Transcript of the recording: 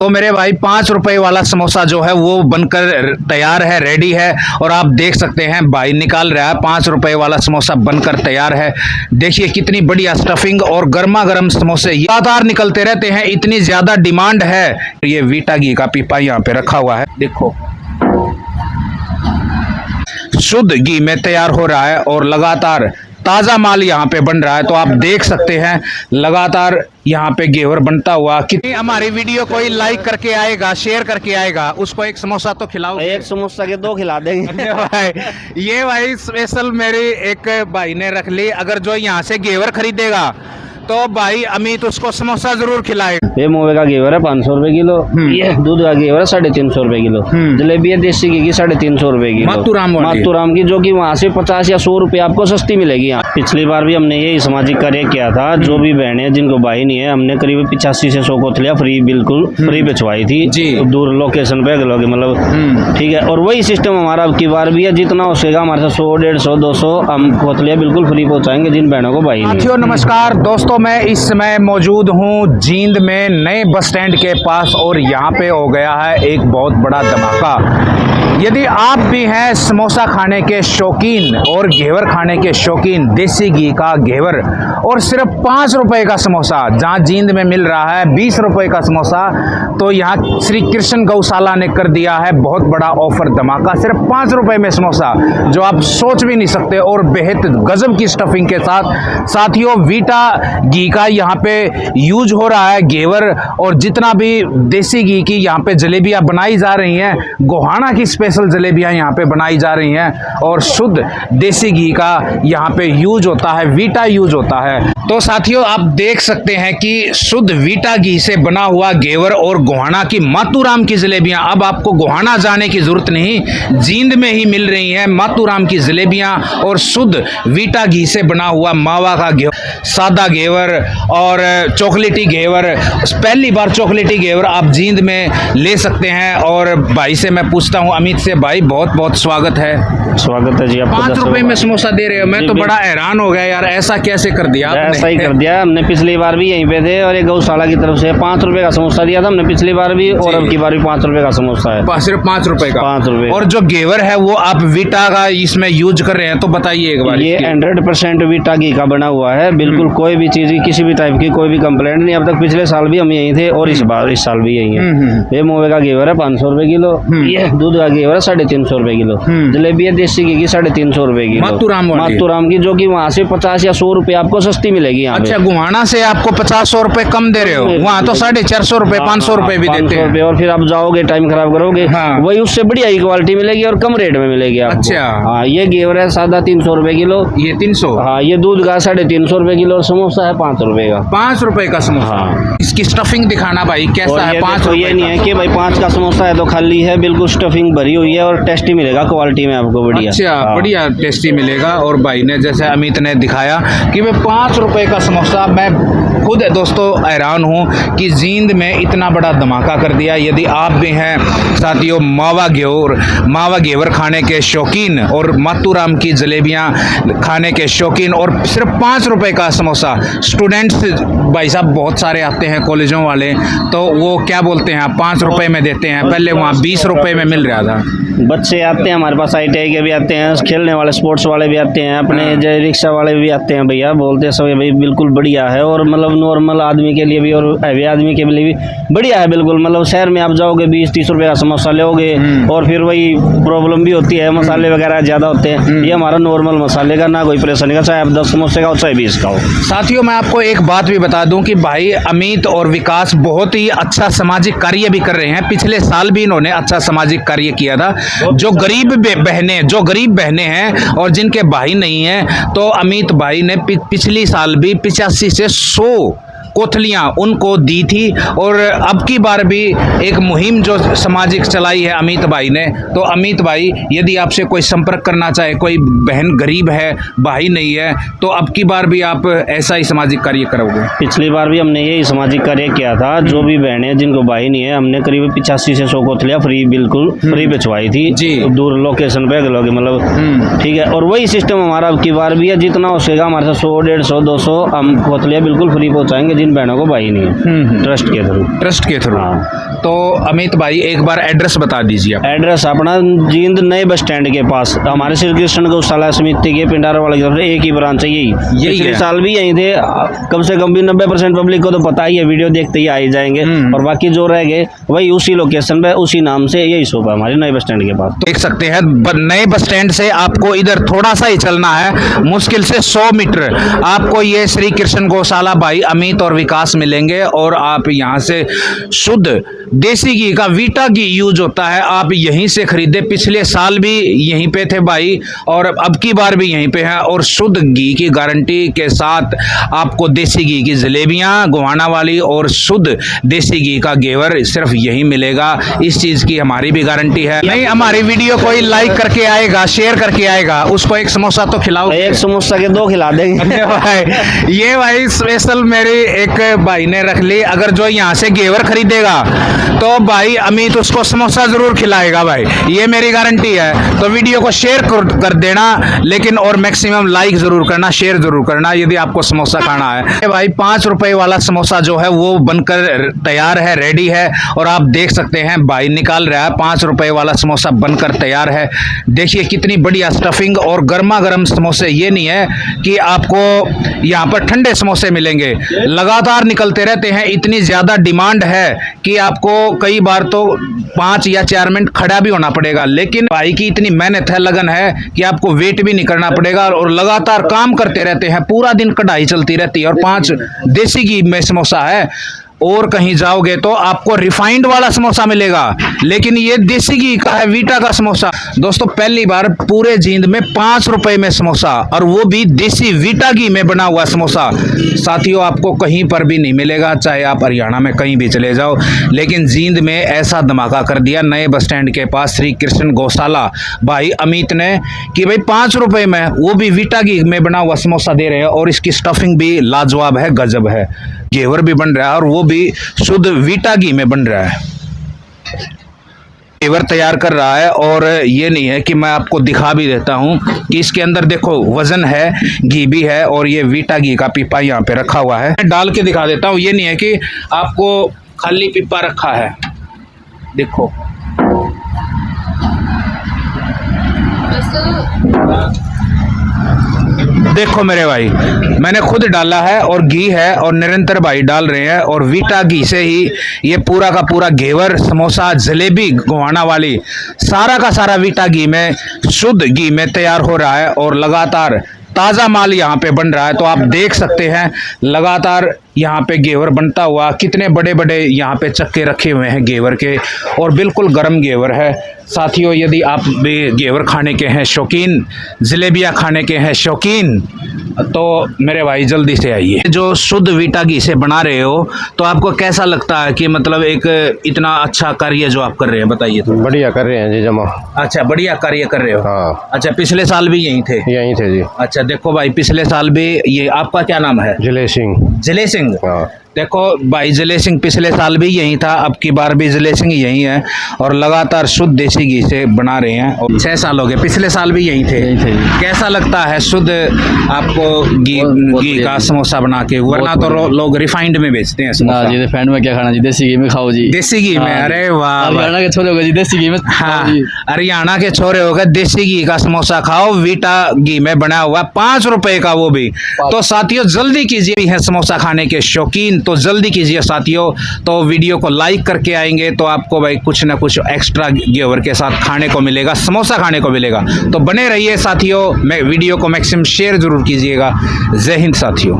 तो मेरे भाई 5 रुपए वाला समोसा जो है वो बनकर तैयार है, रेडी है। और आप देख सकते हैं भाई निकाल रहा है 5 रुपए वाला समोसा बनकर तैयार है। देखिए कितनी बढ़िया स्टफिंग और गर्मा गर्म समोसे लगातार निकलते रहते हैं, इतनी ज्यादा डिमांड है। ये वीटा घी का पीपा यहाँ पे रखा हुआ है, देखो शुद्ध घी में तैयार हो रहा है और लगातार ताजा माल यहाँ पे बन रहा है। तो आप देख सकते हैं लगातार यहाँ पे घेवर बनता हुआ। कितनी हमारी वीडियो कोई लाइक करके आएगा, शेयर करके आएगा, उसको एक समोसा तो खिलाओ। एक समोसा के 2 खिला देंगे। भाई ये भाई स्पेशल मेरी एक भाई ने रख ली, अगर जो यहाँ से घेवर खरीदेगा तो भाई अमित उसको समोसा जरूर खिलाएगा। ये मोवे का घेवर है 500 रुपए किलो, ये दूध का घेवर है 350 रुपए किलो, जलेबी है देसी घी की 350 रुपए किलो, मातूराम की, जो कि वहाँ से 50 या 100 रुपए आपको सस्ती मिलेगी यहाँ। पिछली बार भी हमने यही सामाजिक कार्य किया था। जो भी बहनें जिनको भाई नहीं है, हमने करीब 85 से 100 कोथलियाँ फ्री, बिल्कुल फ्री भिजवाई थी दूर लोकेशन पे, मतलब ठीक है। और वही सिस्टम हमारा अब की बार भी है, जितना हो सकेगा हमारे साथ 100, 150, 200 हम कोथलियाँ बिल्कुल फ्री पहुँचाएंगे जिन बहनों को भाई नहीं। नमस्कार दोस्तों, मैं इस समय मौजूद हूँ जींद में नए बस स्टैंड के पास और यहाँ पे हो गया है एक बहुत बड़ा धमाका। यदि आप भी हैं समोसा खाने के शौकीन और घेवर खाने के शौकीन, देसी घी का घेवर और सिर्फ 5 रुपए का समोसा, जहाँ जींद में मिल रहा है 20 रुपए का समोसा, तो यहाँ श्री कृष्ण गौशाला ने कर दिया है बहुत बड़ा ऑफर धमाका। सिर्फ 5 रुपए में समोसा, जो आप सोच भी नहीं सकते, और बेहद गजब की स्टफिंग के साथ। साथियों वीटा घी का यहाँ पे यूज हो रहा है घेवर, और जितना भी देसी घी की यहाँ पे जलेबियाँ बनाई जा रही हैं, गोहाना की स्पेशल जलेबियाँ यहाँ पे बनाई जा रही हैं, और शुद्ध देसी घी का यहाँ पे यूज होता है, वीटा यूज होता है। तो साथियों आप देख सकते हैं कि शुद्ध वीटा घी से बना हुआ घेवर और गोहाना की मातूराम की जलेबियाँ, अब आपको गोहाना जाने की जरूरत नहीं, जींद में ही मिल रही हैं मातूराम की जलेबियाँ और शुद्ध वीटा घी से बना हुआ मावा का घेवर, सादा घेवर और चॉकलेटी घेवर। पहली बार चॉकलेटी घेवर आप जींद में ले सकते हैं। और भाई से मैं पूछता हूं, अमित से, भाई बहुत बहुत स्वागत है। स्वागत है जी आपका। 5 रुपए में समोसा दे रहे हो, मैं तो बड़ा हैरान हो गया यार, ऐसा कैसे कर दिया आपने? ऐसा ही कर दिया हमने, पिछली बार भी यहीं पे थे और एक गौशाला की तरफ से 5 रुपए का समोसा दिया था हमने पिछली बार भी, और अब की बार भी 5 रुपए का समोसा है। सिर्फ 5 रुपए का? 5 रुपए। और जो घेवर है वो आप वीटा का इसमें यूज कर रहे हैं, तो बताइए एक बार। ये 100% वीटा घी का बना हुआ है, बिल्कुल कोई भी चीज किसी भी टाइप की कोई भी कंप्लेंट नहीं। अब तक पिछले साल भी हम यहीं थे और इस साल भी यहीं है। ये मोवे का घेवर है 500 रुपए किलो, ये दूध का घेवर है 350 रुपए किलो, जलेबी है देसी घी की 350 रुपए किलो, मातूराम की, जो कि वहाँ से 50 या 100 रुपए आपको सस्ती मिलेगी यहाँ। अच्छा, गोहाना से आपको 50-100 रुपए कम दे रहे हो, वहाँ तो 450 रुपए 500 रुपए भी देते हैं। और फिर आप जाओगे टाइम खराब करोगे, वही उससे बढ़िया ही क्वालिटी मिलेगी और कम रेट में मिलेगी आपको। अच्छा हाँ, ये घेवर है सादा 300 रुपए किलो, ये 300। हाँ, ये दूध का 350 रुपए किलो और समोसा है 5 रुपए का। 5 रुपए का समोसा। हाँ। इसकी स्टफिंग दिखाना भाई कैसा है? 5 रुपए। ये नहीं है कि भाई 5 का समोसा है तो खाली है, बिल्कुल स्टफिंग भरी हुई है और टेस्टी मिलेगा क्वालिटी में आपको, बढ़िया। अच्छा, बढ़िया टेस्टी मिलेगा। और भाई ने जैसे अमित ने दिखाया कि मैं 5 रुपए का समोसा, मैं खुद दोस्तों हैरान हूँ कि जींद में इतना बड़ा धमाका कर दिया। यदि आप भी हैं साथियों मावा घेवर खाने के शौकीन और मातूराम की जलेबियाँ खाने के शौकीन, और सिर्फ 5 रुपए का समोसा, स्टूडेंट्स भाई साहब बहुत सारे आते हैं कॉलेजों वाले, तो वो क्या बोलते हैं 5 रुपए में देते हैं, पहले वहाँ 20 रुपए में मिल रहा था। बच्चे आते हैं हमारे पास, ITI के भी आते हैं, खेलने वाले स्पोर्ट्स वाले भी आते हैं, अपने रिक्शा वाले भी आते हैं भैया, बोलते हैं सब भाई बिल्कुल बढ़िया है, और मतलब नॉर्मल आदमी के लिए भी और हैवी आदमी के लिए भी बढ़िया है बिल्कुल। मतलब शहर में आप जाओगे 20-30 रुपए का समोसा लोगे और फिर वही प्रॉब्लम भी होती है, मसाले वगैरह ज्यादा होते हैं। ये हमारा नॉर्मल मसाले का, ना कोई परेशानी का, चाहे आप 10 समोसे का हो चाहे 20 का हो। साथियों मैं आपको एक बात भी बता दूं कि भाई अमित और विकास बहुत ही अच्छा सामाजिक कार्य भी कर रहे हैं। पिछले साल भी इन्होंने अच्छा सामाजिक कार्य किया था। जो गरीब बहनें हैं और जिनके भाई नहीं हैं, तो अमित भाई ने पिछली साल भी 85 से 100 कोथलियाँ उनको दी थी। और अब की बार भी एक मुहिम जो सामाजिक चलाई है अमित भाई ने, तो अमित भाई यदि आपसे कोई संपर्क करना चाहे, कोई बहन गरीब है, भाई नहीं है, तो अब की बार भी आप ऐसा ही सामाजिक कार्य करोगे? पिछली बार भी हमने यही सामाजिक कार्य किया था। जो भी बहनें जिनको भाई नहीं है, हमने करीब 85 से 100 कोथलियाँ फ्री, बिल्कुल फ्री भिजवाई थी दूर लोकेशन पे, मतलब ठीक है। और वही सिस्टम हमारा अब की बार भी है, जितना हो सकेगा हमारे साथ 100, 150, 200 हम कोथलियाँ बिल्कुल फ्री पहुँचाएंगे जिन बहनों को भाई नहीं है, ट्रस्ट के थ्रू। ट्रस्ट के थ्रू। हाँ। तो अमित भाई एक बार एड्रेस बता दीजिए आप। एड्रेस अपना जींद नए बस स्टैंड के पास, हमारे श्री कृष्ण गौशाला समिति के पिंडारा वाले की तरफ से एक ही ब्रांच है, यही पिछले है। साल भी यही थे। कम से कम भी 90% पब्लिक को तो पता ही है, वीडियो देखते ही आ ही जाएंगे। और बाकी जो रह गए वही उसी लोकेशन पे, उसी नाम से यही शॉप है हमारी नए बस स्टैंड के पास। देख सकते हैं नए बस स्टैंड से आपको इधर थोड़ा सा ही चलना है, मुश्किल से 100 मीटर आपको ये श्री कृष्ण गौशाला भाई अमित और विकास मिलेंगे। और आप यहाँ से शुद्ध देसी घी का वीटा घी यूज होता है, आप यहीं से खरीदे। पिछले साल भी यहीं पे थे भाई और अब की बार भी यहीं पे है। और शुद्ध घी की गारंटी के साथ आपको देसी घी की जलेबियां गोहाना वाली और शुद्ध देसी घी का घेवर सिर्फ यहीं मिलेगा। इस चीज की हमारी भी गारंटी है। नहीं, हमारी वीडियो कोई लाइक करके आएगा, शेयर करके आएगा, उसको एक समोसा तो खिलाओ। एक समोसा के 2 खिला देंगे। भाई ये भाई स्पेशल मेरी एक भाई ने रख ली, अगर जो यहाँ से घेवर खरीदेगा तो भाई अमित उसको समोसा जरूर खिलाएगा भाई, ये मेरी गारंटी है। तो वीडियो को शेयर कर देना, लेकिन और मैक्सिमम लाइक जरूर करना, शेयर जरूर करना यदि आपको समोसा खाना है। भाई 5 रुपए वाला समोसा जो है वो बनकर तैयार है, रेडी है। और आप देख सकते हैं भाई निकाल रहा है, 5 रुपए वाला समोसा बनकर तैयार है। देखिए कितनी बढ़िया स्टफिंग और गर्मा गर्म समोसे। ये नहीं है कि आपको यहाँ पर ठंडे समोसे मिलेंगे, लगातार निकलते रहते हैं। इतनी ज्यादा डिमांड है कि आपको कई बार तो 5 या 4 मिनट खड़ा भी होना पड़ेगा। लेकिन भाई की इतनी मेहनत है, लगन है कि आपको वेट भी नहीं करना पड़ेगा और लगातार काम करते रहते हैं, पूरा दिन कढ़ाई चलती रहती है। और 5 देसी घी में समोसा है। और कहीं जाओगे तो आपको रिफाइंड वाला समोसा मिलेगा, लेकिन ये देसी घी का है, वीटा का समोसा। दोस्तों पहली बार पूरे जींद में 5 रुपए में समोसा, और वो भी देसी वीटा घी में बना हुआ समोसा। साथियों आपको कहीं पर भी नहीं मिलेगा, चाहे आप हरियाणा में कहीं भी चले जाओ। लेकिन जींद में ऐसा धमाका कर दिया नए बस स्टैंड के पास श्री कृष्ण गौशाला भाई अमित ने कि भाई 5 रुपए में वो भी वीटा घी में बना हुआ समोसा दे रहे हैं। और इसकी स्टफिंग भी लाजवाब है, गजब है। घेवर भी बन रहा है और वो भी शुद्ध वीटा घी में बन रहा है। घेवर तैयार कर रहा है। और ये नहीं है कि मैं आपको दिखा भी देता हूँ कि इसके अंदर देखो वजन है, घी भी है, और ये वीटा घी का पीपा यहाँ पे रखा हुआ है। डाल के दिखा देता हूँ। ये नहीं है कि आपको खाली पीपा रखा है, देखो देखो मेरे भाई, मैंने खुद डाला है और घी है और निरंतर भाई डाल रहे हैं। और वीटा घी से ही ये पूरा का पूरा घेवर, समोसा, जलेबी गोहाना वाली सारा का सारा वीटा घी में, शुद्ध घी में तैयार हो रहा है। और लगातार ताज़ा माल यहाँ पे बन रहा है। तो आप देख सकते हैं लगातार यहाँ पे घेवर बनता हुआ। कितने बड़े बड़े यहाँ पे चक्के रखे हुए हैं घेवर के, और बिल्कुल गर्म घेवर है। साथियों यदि आप भी घेवर खाने के हैं शौकीन, जलेबियाँ खाने के हैं शौकीन, तो मेरे भाई जल्दी से आइए। जो शुद्ध वीटा घी से बना रहे हो तो आपको कैसा लगता है कि मतलब एक इतना अच्छा कार्य जो आप कर रहे हैं, बताइए तो। बढ़िया कर रहे हैं जी जमा। अच्छा, बढ़िया कार्य कर रहे हो। हाँ। अच्छा, पिछले साल भी यहीं थे? यहीं थे जी। अच्छा, देखो भाई पिछले साल भी ये, आपका क्या नाम है? जिले सिंह। जिले सिंह। हाँ। देखो भाई जिले सिंह पिछले साल भी यहीं था, अब की बार भी जिले सिंह यहीं है और लगातार शुद्ध देसी घी से बना रहे हैं। और 6 साल हो गए, पिछले साल भी यहीं थे। कैसा लगता है शुद्ध आपको घी का समोसा बना के? वरना तो लोग रिफाइंड में बेचते हैं समोसा। जी रिफाइंड में क्या खाना जी, देसी घी में खाओ जी। देसी घी में? अरे वाह, हरियाणा के छोरे हो गए जी, देसी घी में। हाँ, हरियाणा के छोरे हो गए, देसी घी का समोसा खाओ, वीटा घी में बना हुआ, 5 रुपए का वो भी। तो साथियों जल्दी कीजिए, है समोसा खाने के शौकीन तो जल्दी कीजिए साथियों। तो वीडियो को लाइक करके आएंगे तो आपको भाई कुछ ना कुछ एक्स्ट्रा घेवर के साथ खाने को मिलेगा, समोसा खाने को मिलेगा। तो बने रहिए साथियों, वीडियो को मैक्सिमम शेयर जरूर कीजिएगा। जय हिंद साथियों।